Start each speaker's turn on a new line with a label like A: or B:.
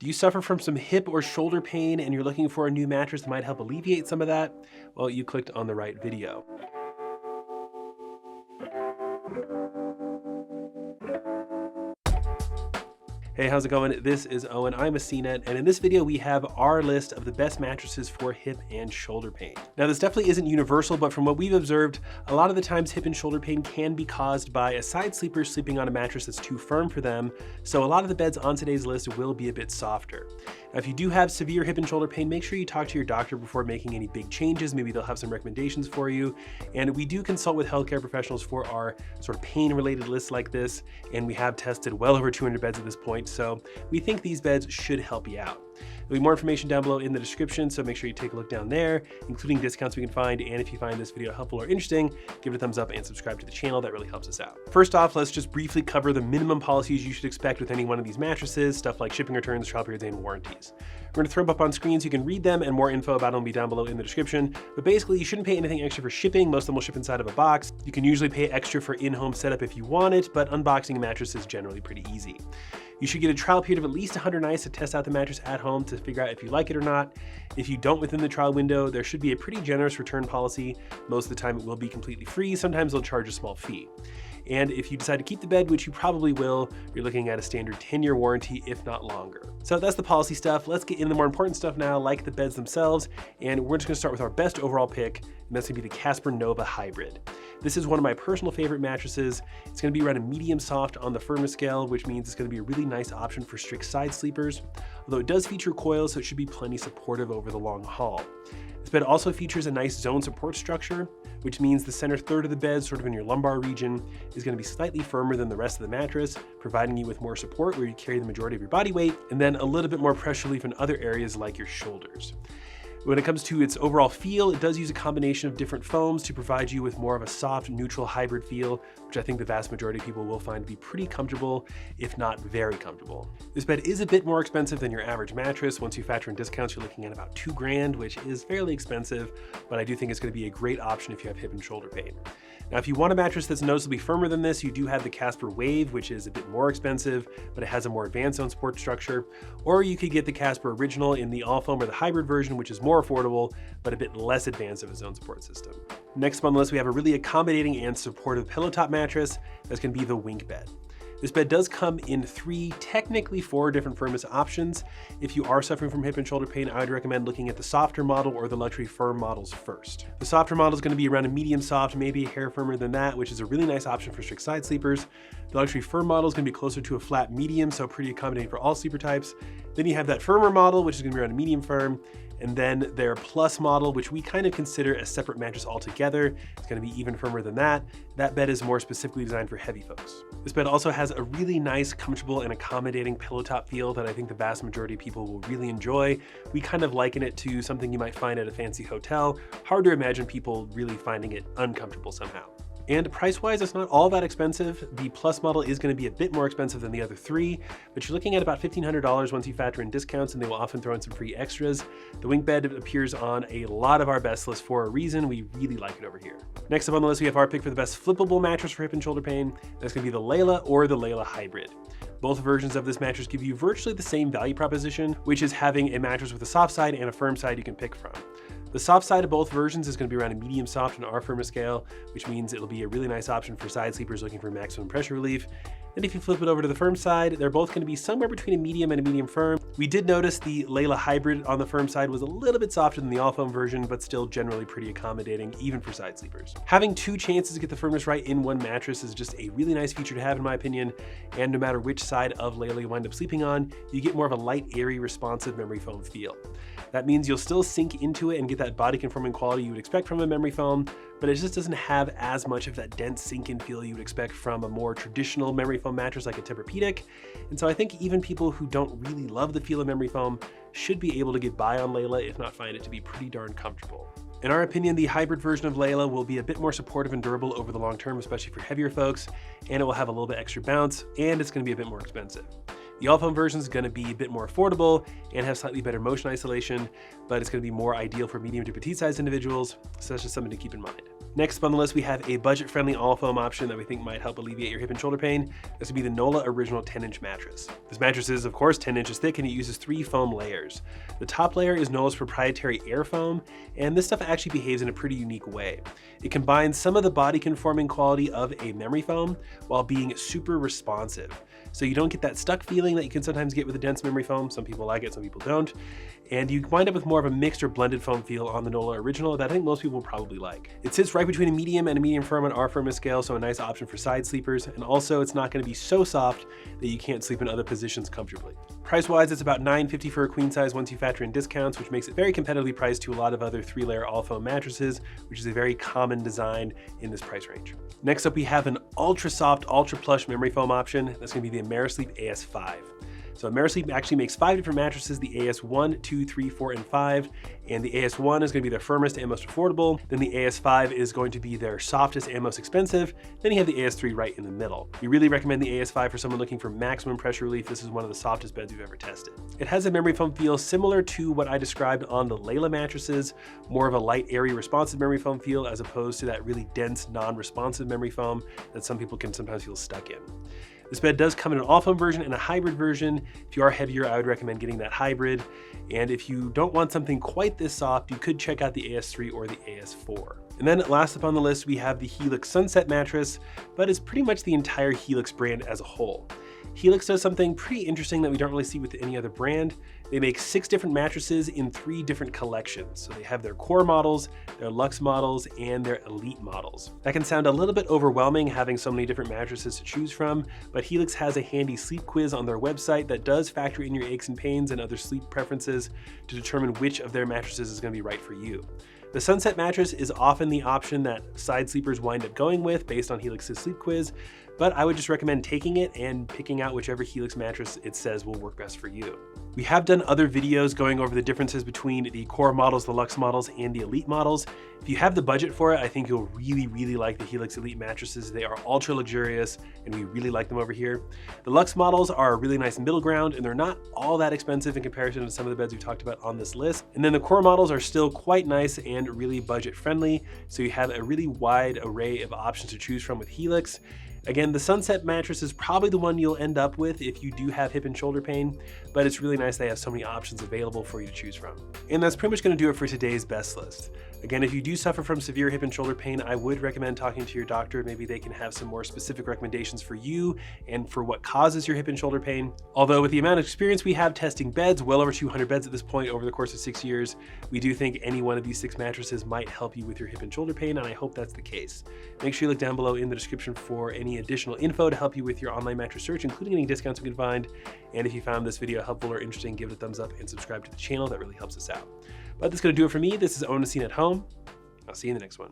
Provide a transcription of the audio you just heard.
A: Do you suffer from some hip or shoulder pain and you're looking for a new mattress that might help alleviate some of that? Well, you clicked on the right video. Hey, how's it going? This is Owen, I'm a CNET, and in this video we have our list of the best mattresses for hip and shoulder pain. Now this definitely isn't universal, but from what we've observed, a lot of the times hip and shoulder pain can be caused by a side sleeper sleeping on a mattress that's too firm for them, so a lot of the beds on today's list will be a bit softer. Now if you do have severe hip and shoulder pain, make sure you talk to your doctor before making any big changes. Maybe they'll have some recommendations for you, and we do consult with healthcare professionals for our sort of pain-related lists like this, and we have tested well over 200 beds at this point. So we think these beds should help you out. There'll be more information down below in the description, so make sure you take a look down there, including discounts we can find. And if you find this video helpful or interesting, give it a thumbs up and subscribe to the channel. That really helps us out. First off, let's just briefly cover the minimum policies you should expect with any one of these mattresses, stuff like shipping returns, trial periods, and warranties. We're gonna throw them up on screen so you can read them, and more info about them will be down below in the description. But basically, you shouldn't pay anything extra for shipping. Most of them will ship inside of a box. You can usually pay extra for in-home setup if you want it, but unboxing a mattress is generally pretty easy. You should get a trial period of at least 100 nights to test out the mattress at home to figure out if you like it or not. If you don't within the trial window, there should be a pretty generous return policy. Most of the time it will be completely free. Sometimes they'll charge a small fee. And if you decide to keep the bed, which you probably will, you're looking at a standard 10-year warranty, if not longer. So that's the policy stuff. Let's get into the more important stuff now, like the beds themselves. And we're just gonna start with our best overall pick, and that's gonna be the Casper Nolah Hybrid. This is one of my personal favorite mattresses. It's gonna be around a medium soft on the firmness scale, which means it's gonna be a really nice option for strict side sleepers. Although it does feature coils, so it should be plenty supportive over the long haul. This bed also features a nice zone support structure, which means the center third of the bed, sort of in your lumbar region, is going to be slightly firmer than the rest of the mattress, providing you with more support where you carry the majority of your body weight, and then a little bit more pressure relief in other areas like your shoulders. When it comes to its overall feel, it does use a combination of different foams to provide you with more of a soft, neutral hybrid feel, which I think the vast majority of people will find to be pretty comfortable, if not very comfortable. This bed is a bit more expensive than your average mattress. Once you factor in discounts, you're looking at about $2 grand, which is fairly expensive, but I do think it's going to be a great option if you have hip and shoulder pain. Now, if you want a mattress that's noticeably firmer than this, you do have the Casper Wave, which is a bit more expensive, but it has a more advanced zone support structure. Or you could get the Casper Original in the all foam or the hybrid version, which is more affordable, but a bit less advanced of a zone support system. Next up on the list, we have a really accommodating and supportive pillow top mattress. That's gonna be the WinkBed. This bed does come in 3, technically 4 different firmness options. If you are suffering from hip and shoulder pain, I would recommend looking at the softer model or the luxury firm models first. The softer model is going to be around a medium soft, maybe a hair firmer than that, which is a really nice option for strict side sleepers. The luxury firm model is going to be closer to a flat medium, so pretty accommodating for all sleeper types. Then you have that firmer model, which is going to be around a medium firm. And then their plus model, which we kind of consider a separate mattress altogether. It's going to be even firmer than that. That bed is more specifically designed for heavy folks. This bed also has a really nice, comfortable, and accommodating pillow top feel that I think the vast majority of people will really enjoy. We kind of liken it to something you might find at a fancy hotel. Hard to imagine people really finding it uncomfortable somehow. And price-wise, it's not all that expensive. The Plus model is going to be a bit more expensive than the other 3, but you're looking at about $1,500 once you factor in discounts, and they will often throw in some free extras. The WinkBed appears on a lot of our best lists for a reason. We really like it over here. Next up on the list, we have our pick for the best flippable mattress for hip and shoulder pain. That's going to be the Layla or the Layla Hybrid. Both versions of this mattress give you virtually the same value proposition, which is having a mattress with a soft side and a firm side you can pick from. The soft side of both versions is going to be around a medium soft on our firmness scale, which means it'll be a really nice option for side sleepers looking for maximum pressure relief. And if you flip it over to the firm side, they're both going to be somewhere between a medium and a medium firm. We did notice the Layla Hybrid on the firm side was a little bit softer than the all foam version, but still generally pretty accommodating, even for side sleepers. Having 2 chances to get the firmness right in one mattress is just a really nice feature to have, in my opinion. And no matter which side of Layla you wind up sleeping on, you get more of a light, airy, responsive memory foam feel. That means you'll still sink into it and get that body conforming quality you would expect from a memory foam, but it just doesn't have as much of that dense sink-in feel you would expect from a more traditional memory foam mattress like a Tempur-Pedic. And so I think even people who don't really love the feel of memory foam should be able to get by on Layla, if not find it to be pretty darn comfortable. In our opinion, the hybrid version of Layla will be a bit more supportive and durable over the long term, especially for heavier folks, and it will have a little bit extra bounce, and it's going to be a bit more expensive. The all-foam version is going to be a bit more affordable and have slightly better motion isolation, but it's going to be more ideal for medium to petite-sized individuals, so that's just something to keep in mind. Next up on the list, we have a budget-friendly all-foam option that we think might help alleviate your hip and shoulder pain. This would be the Nolah Original 10-inch mattress. This mattress is, of course, 10 inches thick, and it uses 3 foam layers. The top layer is Nolah's proprietary air foam, and this stuff actually behaves in a pretty unique way. It combines some of the body-conforming quality of a memory foam while being super responsive. So you don't get that stuck feeling that you can sometimes get with a dense memory foam. Some people like it, some people don't. And you wind up with more of a mixed or blended foam feel on the Nolah Original that I think most people will probably like. It sits right between a medium and a medium firm on our firmness scale, so a nice option for side sleepers. And also it's not going to be so soft that you can't sleep in other positions comfortably. Price-wise, it's about $950 for a queen size once you factor in discounts, which makes it very competitively priced to a lot of other 3-layer all-foam mattresses, which is a very common design in this price range. Next up, we have an ultra soft, ultra plush memory foam option. That's going to be the Amerisleep AS5. So Amerisleep actually makes 5 different mattresses, the AS1, 2, 3, 4, and 5. And the AS1 is going to be their firmest and most affordable. Then the AS5 is going to be their softest and most expensive. Then you have the AS3 right in the middle. We really recommend the AS5 for someone looking for maximum pressure relief. This is one of the softest beds we've ever tested. It has a memory foam feel similar to what I described on the Layla mattresses, more of a light, airy, responsive memory foam feel as opposed to that really dense, non-responsive memory foam that some people can sometimes feel stuck in. This bed does come in an all-foam version and a hybrid version. If you are heavier, I would recommend getting that hybrid. And if you don't want something quite this soft, you could check out the AS3 or the AS4. And then last up on the list, we have the Helix Sunset mattress, but it's pretty much the entire Helix brand as a whole. Helix does something pretty interesting that we don't really see with any other brand. They make 6 different mattresses in 3 different collections. So they have their core models, their Luxe models, and their elite models. That can sound a little bit overwhelming having so many different mattresses to choose from, but Helix has a handy sleep quiz on their website that does factor in your aches and pains and other sleep preferences to determine which of their mattresses is going to be right for you. The Sunset mattress is often the option that side sleepers wind up going with based on Helix's sleep quiz, but I would just recommend taking it and picking out whichever Helix mattress it says will work best for you. We have done other videos going over the differences between the core models, the Luxe models, and the elite models. If you have the budget for it, I think you'll really like the Helix Elite mattresses. They are ultra luxurious and we really like them over here. The Luxe models are a really nice middle ground and they're not all that expensive in comparison to some of the beds we've talked about on this list. And then the core models are still quite nice and really budget friendly. So you have a really wide array of options to choose from with Helix. Again, the Sunset mattress is probably the one you'll end up with if you do have hip and shoulder pain, but it's really nice they have so many options available for you to choose from. And that's pretty much going to do it for today's best list. Again, if you do suffer from severe hip and shoulder pain, I would recommend talking to your doctor. Maybe they can have some more specific recommendations for you and for what causes your hip and shoulder pain. Although with the amount of experience we have testing beds, well over 200 beds at this point over the course of 6 years, we do think any one of these 6 mattresses might help you with your hip and shoulder pain, and I hope that's the case. Make sure you look down below in the description for any additional info to help you with your online mattress search, including any discounts we can find. And if you found this video helpful or interesting, give it a thumbs up and subscribe to the channel. That really helps us out. But that's going to do it for me. This is Owen at Home. I'll see you in the next one.